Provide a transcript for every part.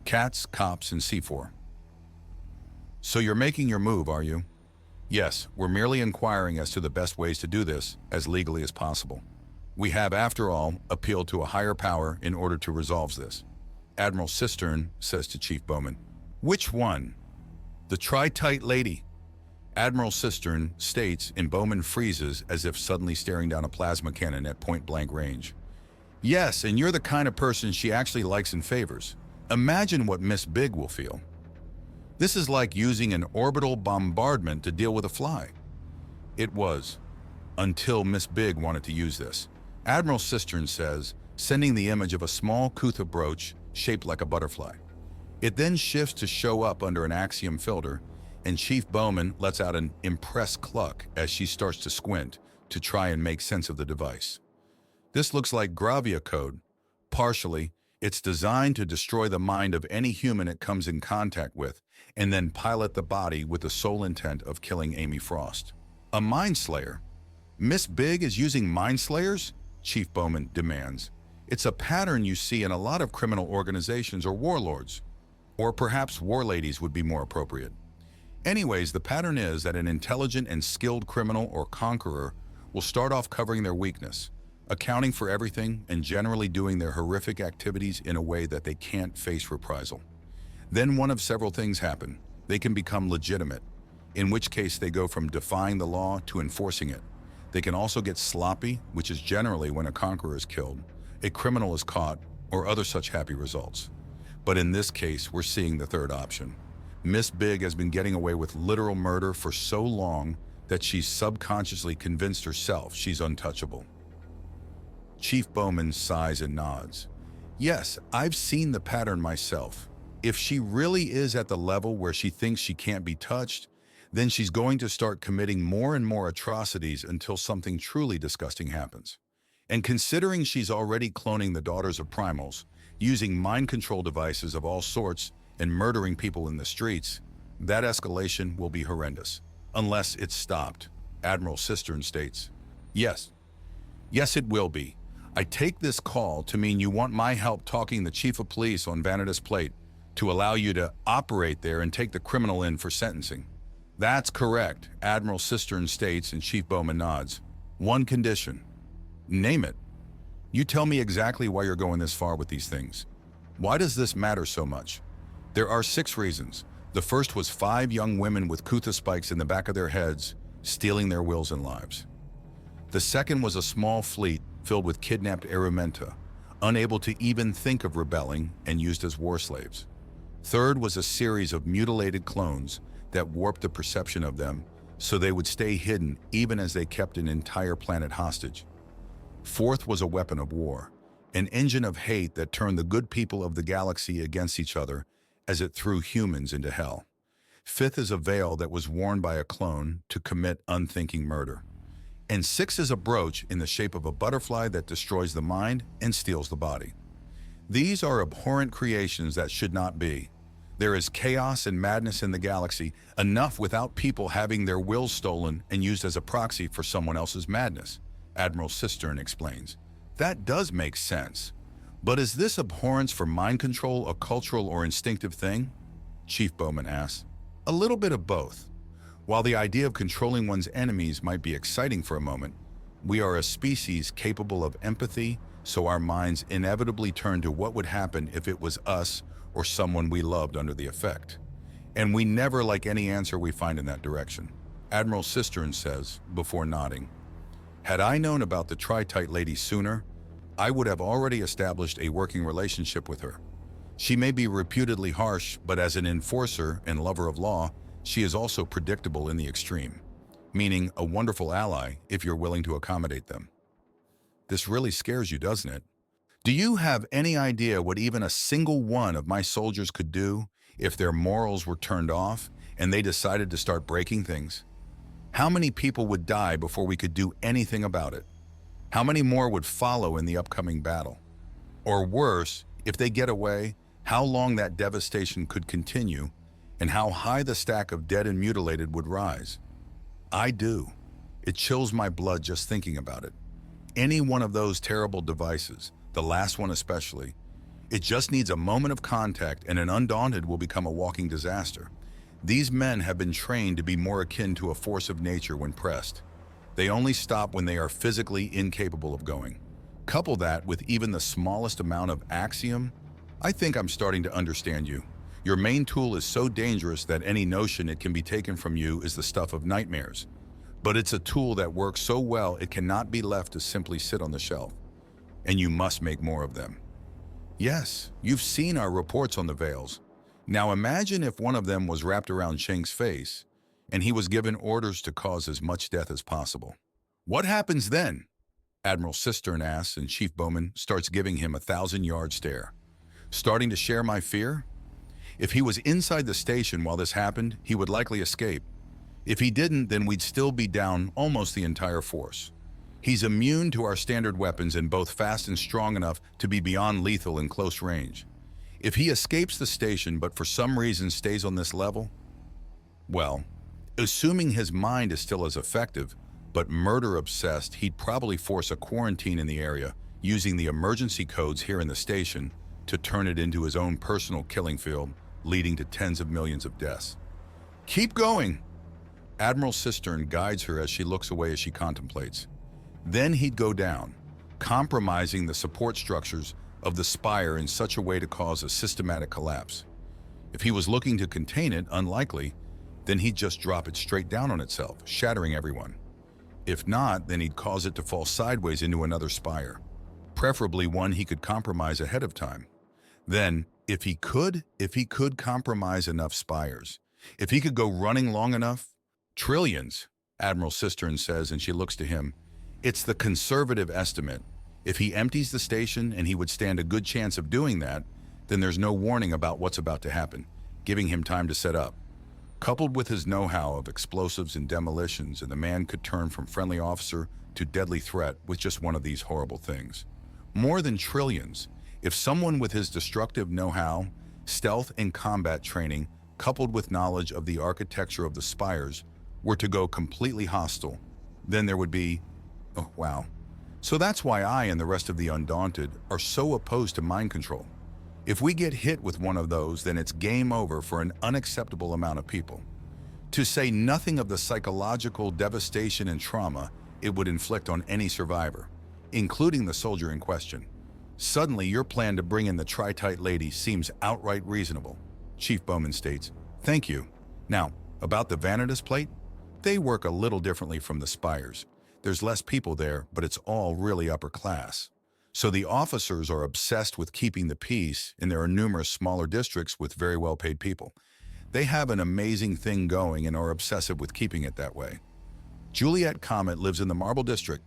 Cats, cops, and C4. So you're making your move, are you? Yes, we're merely inquiring as to the best ways to do this as legally as possible. We have, after all, appealed to a higher power in order to resolve this. Admiral Cistern says to Chief Bowman. Which one? The tri-tight lady. Admiral Cistern states, and Bowman freezes as if suddenly staring down a plasma cannon at point-blank range. Yes, and you're the kind of person she actually likes and favors. Imagine what Miss Big will feel. This is like using an orbital bombardment to deal with a fly. It was, until Miss Big wanted to use this. Admiral Cistern says, sending the image of a small Kutha brooch shaped like a butterfly. It then shifts to show up under an axiom filter, and Chief Bowman lets out an impressed cluck as she starts to squint to try and make sense of the device. This looks like Gravia code. Partially, it's designed to destroy the mind of any human it comes in contact with, and then pilot the body with the sole intent of killing Amy Frost. A mind slayer? Miss Big is using mind slayers? Chief Bowman demands. It's a pattern you see in a lot of criminal organizations or warlords. Or perhaps war ladies would be more appropriate. Anyways, the pattern is that an intelligent and skilled criminal or conqueror will start off covering their weakness, accounting for everything and generally doing their horrific activities in a way that they can't face reprisal. Then one of several things happen. They can become legitimate, in which case they go from defying the law to enforcing it. They can also get sloppy, which is generally when a conqueror is killed, a criminal is caught, or other such happy results. But in this case, we're seeing the third option. Miss Big has been getting away with literal murder for so long that she's subconsciously convinced herself she's untouchable. Chief Bowman sighs and nods. Yes, I've seen the pattern myself. If she really is at the level where she thinks she can't be touched, then she's going to start committing more and more atrocities until something truly disgusting happens. And considering she's already cloning the daughters of primals, using mind control devices of all sorts, and murdering people in the streets, that escalation will be horrendous. Unless it's stopped, Admiral Cistern states. Yes, it will be. I take this call to mean you want my help talking the Chief of Police on Vanitas Plate to allow you to operate there and take the criminal in for sentencing. That's correct, Admiral Cistern states, and Chief Bowman nods. One condition. Name it. You tell me exactly why you're going this far with these things. Why does this matter so much? There are 6 reasons. The first was 5 young women with Kutha spikes in the back of their heads, stealing their wills and lives. The second was a small fleet filled with kidnapped Erumenta, unable to even think of rebelling and used as war slaves. Third was a series of mutilated clones that warped the perception of them so they would stay hidden even as they kept an entire planet hostage. Fourth was a weapon of war, an engine of hate that turned the good people of the galaxy against each other as it threw humans into hell. Fifth is a veil that was worn by a clone to commit unthinking murder. And 6 is a brooch in the shape of a butterfly that destroys the mind and steals the body. These are abhorrent creations that should not be. There is chaos and madness in the galaxy, enough without people having their wills stolen and used as a proxy for someone else's madness, Admiral Cistern explains. That does make sense. But is this abhorrence for mind control a cultural or instinctive thing? Chief Bowman asks. A little bit of both. While the idea of controlling one's enemies might be exciting for a moment, we are a species capable of empathy, so our minds inevitably turn to what would happen if it was us or someone we loved under the effect. And we never like any answer we find in that direction, Admiral Cistern says, before nodding. Had I known about the tri-tight lady sooner, I would have already established a working relationship with her. She may be reputedly harsh, but as an enforcer and lover of law, she is also predictable in the extreme, meaning a wonderful ally if you're willing to accommodate them. This really scares you, doesn't it? Do you have any idea what even a single one of my soldiers could do if their morals were turned off and they decided to start breaking things? How many people would die before we could do anything about it? How many more would follow in the upcoming battle? Or worse, if they get away, how long that devastation could continue and how high the stack of dead and mutilated would rise? I do. It chills my blood just thinking about it. Any one of those terrible devices, the last one especially, It just needs a moment of contact and an Undaunted will become a walking disaster. These men have been trained to be more akin to a force of nature when pressed. They only stop when they are physically incapable of going. Couple that with even the smallest amount of axiom, I think I'm starting to understand you. Your main tool is so dangerous that any notion it can be taken from you is the stuff of nightmares. But it's a tool that works so well it cannot be left to simply sit on the shelf. And you must make more of them. Yes, you've seen our reports on the veils. Now imagine if one of them was wrapped around Shank's face, and he was given orders to cause as much death as possible. What happens then? Admiral Cistern asks, and Chief Bowman starts giving him a 1,000-yard stare. Starting to share my fear? If he was inside the station while this happened, he would likely escape. If he didn't, then we'd still be down almost the entire force. He's immune to our standard weapons and both fast and strong enough to be beyond lethal in close range. If he escapes the station but for some reason stays on this level, well, assuming his mind is still as effective, but murder-obsessed, he'd probably force a quarantine in the area, using the emergency codes here in the station to turn it into his own personal killing field, leading to tens of millions of deaths. Keep going! Admiral Cistern guides her as she looks away as she contemplates. Then he'd go down, compromising the support structures of the spire in such a way to cause a systematic collapse. If he was looking to contain it, unlikely, then he'd just drop it straight down on itself, shattering everyone. If not, then he'd cause it to fall sideways into another spire, preferably one he could compromise ahead of time. Then, if he could compromise enough spires, if he could go running long enough, trillions, Admiral Cistern says, and she looks to him. It's the conservative estimate. If he empties the station, and he would stand a good chance of doing that, then there's no warning about what's about to happen, giving him time to set up. Coupled with his know-how of explosives and demolitions, and the man could turn from friendly officer to deadly threat with just one of these horrible things. More than trillions. If someone with his destructive know-how, stealth and combat training, coupled with knowledge of the architecture of the spires, were to go completely hostile, then there would be, oh wow. So that's why I and the rest of the Undaunted are so opposed to mind control. If we get hit with one of those, then it's game over for an unacceptable amount of people. To say nothing of the psychological devastation and trauma it would inflict on any survivor, including the soldier in question. Suddenly, your plan to bring in the Tritite lady seems outright reasonable. Chief Bowman states, "Thank you. Now, about the Vanitas plate, they work a little differently from the spires. There's less people there, but it's all really upper class. So the officers are obsessed with keeping the peace, and there are numerous smaller districts with very well-paid people. They have an amazing thing going and are obsessive with keeping it that way. Juliet Comet lives in the Marble District,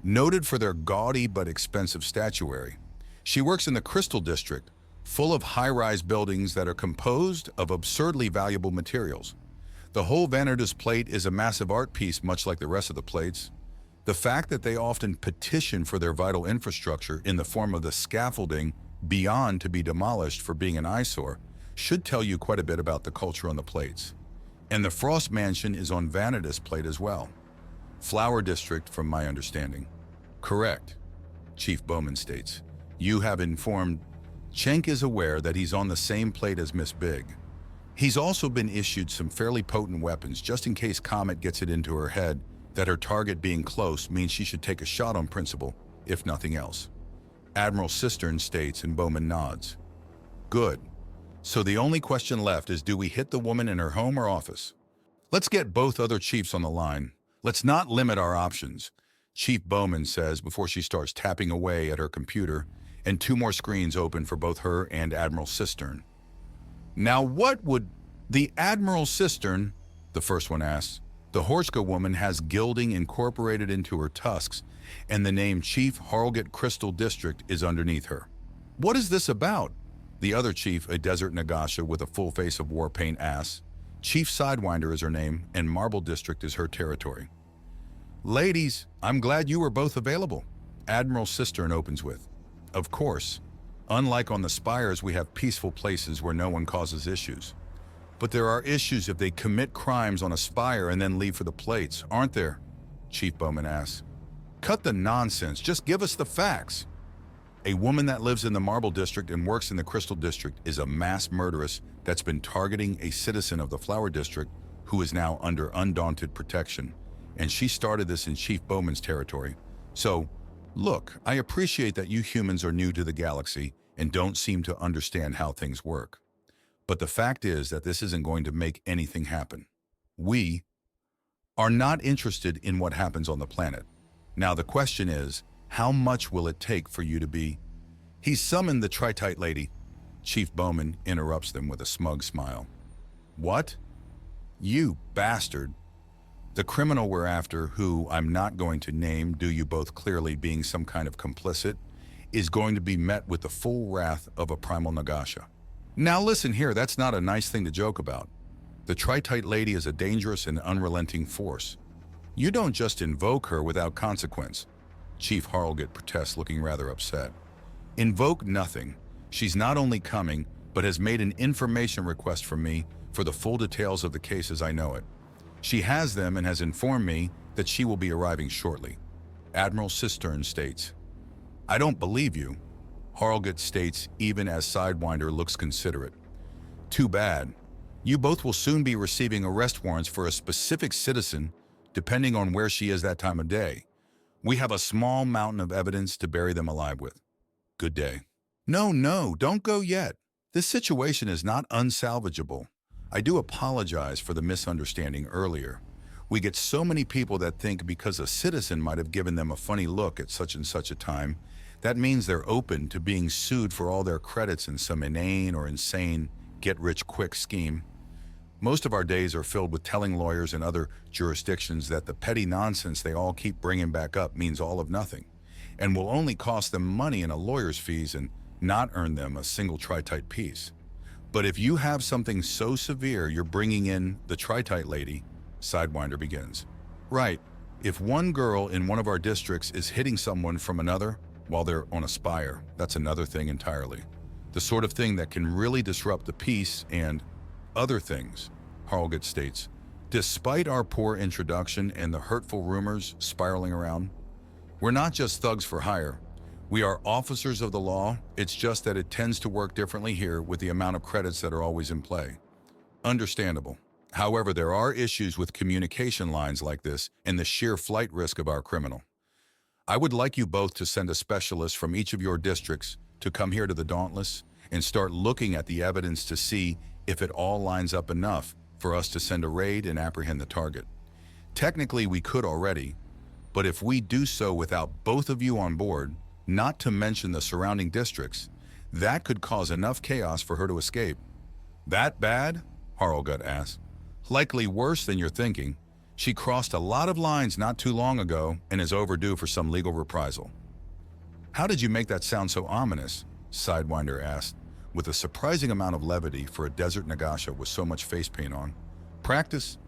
noted for their gaudy but expensive statuary. She works in the Crystal District, full of high-rise buildings that are composed of absurdly valuable materials. The whole Vanitas plate is a massive art piece, much like the rest of the plates. The fact that they often petition for their vital infrastructure in the form of the scaffolding beyond to be demolished for being an eyesore should tell you quite a bit about the culture on the plates. And the Frost Mansion is on Vanitas plate as well. Flower District, from my understanding." "Correct," Chief Bowman states. "You have informed. Schenk is aware that he's on the same plate as Miss Big. He's also been issued some fairly potent weapons just in case Comet gets it into her head that her target being close means she should take a shot on principle, if nothing else." Admiral Cistern states, and Bowman nods. "Good. So the only question left is, do we hit the woman in her home or office? Let's get both other chiefs on the line. Let's not limit our options," Chief Bowman says before she starts tapping away at her computer, and 2 more screens open for both her and Admiral Cistern. "Now what would the Admiral Cistern," the first one asks. The Horska woman has gilding incorporated into her tusks, and the name Chief Harlgate Crystal District is underneath her. "What is this about?" The other chief, a desert Nagasha with a full face of war paint, asks. Chief Sidewinder is her name, and Marble District is her territory. "Ladies, I'm glad you were both available," Admiral Cistern opens with. "Of course. Unlike on the spires, we have peaceful places where no one causes issues. But there are issues if they commit crimes on a spire and then leave for the plates, aren't there?" Chief Bowman asks. "Cut the nonsense, just give us the facts." A woman that lives in the Marble District and works in the Crystal District is a mass murderess that's been targeting a citizen of the Flower District who is now under undaunted protection. And she started this in Chief Bowman's territory. So, look, I appreciate that you humans are new to the galaxy and don't seem to understand how things work. But the fact is that this isn't going to make anything happen. We are not interested in what happens on the planet. Now the question is, how much will it take for you to be? He summoned the Tritite lady. Chief Bowman interrupts them with a smug smile. What? You bastard. The criminal we're after, who I'm not going to name due you both clearly being some kind of complicit, is going to be met with the full wrath of a primal Nagasha. Now listen here, that's not a nice thing to joke about. The Tritite lady is a dangerous and unrelenting force. You don't just invoke her without consequence. Chief Harlgett protests, looking rather upset. Invoke nothing. She's not only coming, but has made an information request from me for the full details of the case as I know it. She has them and has informed me that she will be arriving shortly. Admiral Cistern states. I don't believe you. Harlgett states, even as Sidewinder looks considerate. Too bad. You both will soon be receiving arrest warrants for a specific citizen, depending on where she is that time of day. We have a small mountain of evidence to bury them alive with. Good day. No, don't go yet. This situation is not unsalvageable. I do apologize for the misunderstanding earlier. We get so many people that think because a citizen might have given them a funny look at such and such a time, that means they're open to being sued for all their credits in some inane or insane get-rich-quick scheme. Most of our days are filled with telling lawyers in other jurisdictions that the petty nonsense they all keep bringing back up means all of nothing, and will only cost them money in a lawyer's fees and not earn them a single Tritite piece. But if you have something so severe you're bringing in the Tritite lady, Sidewinder begins. Right, if one girl in one of our districts is hitting someone from another while they're on a spire, that's another thing entirely. The sort of thing that can really disrupt the peace and other things, Harlgett states. Despite our poor introduction and the hurtful rumors spiraling around, we're not just thugs for hire. We are officers of the law. It's just that it tends to work differently here with the amount of credits that are always in play. Understandable. However, there are issues with communication lines like this and the sheer flight risk of our criminal. I would like you both to send a specialist from each of your districts to come here to the Dauntless and start looking at the evidence to see if it all lines up enough for us to send a raid and apprehend the target. Technically, we could already, but if we do so without both of you on board, not to mention the surrounding districts, that could cause enough chaos for her to escape. That bad? Harlgett asked. Likely worse than you're thinking. She crossed a lot of lines not too long ago and is overdue for some legal reprisal. How did you make that sound so ominous? Sidewinder asked, with a surprising amount of levity for a desert Nagasha with so much face paint on. Practice?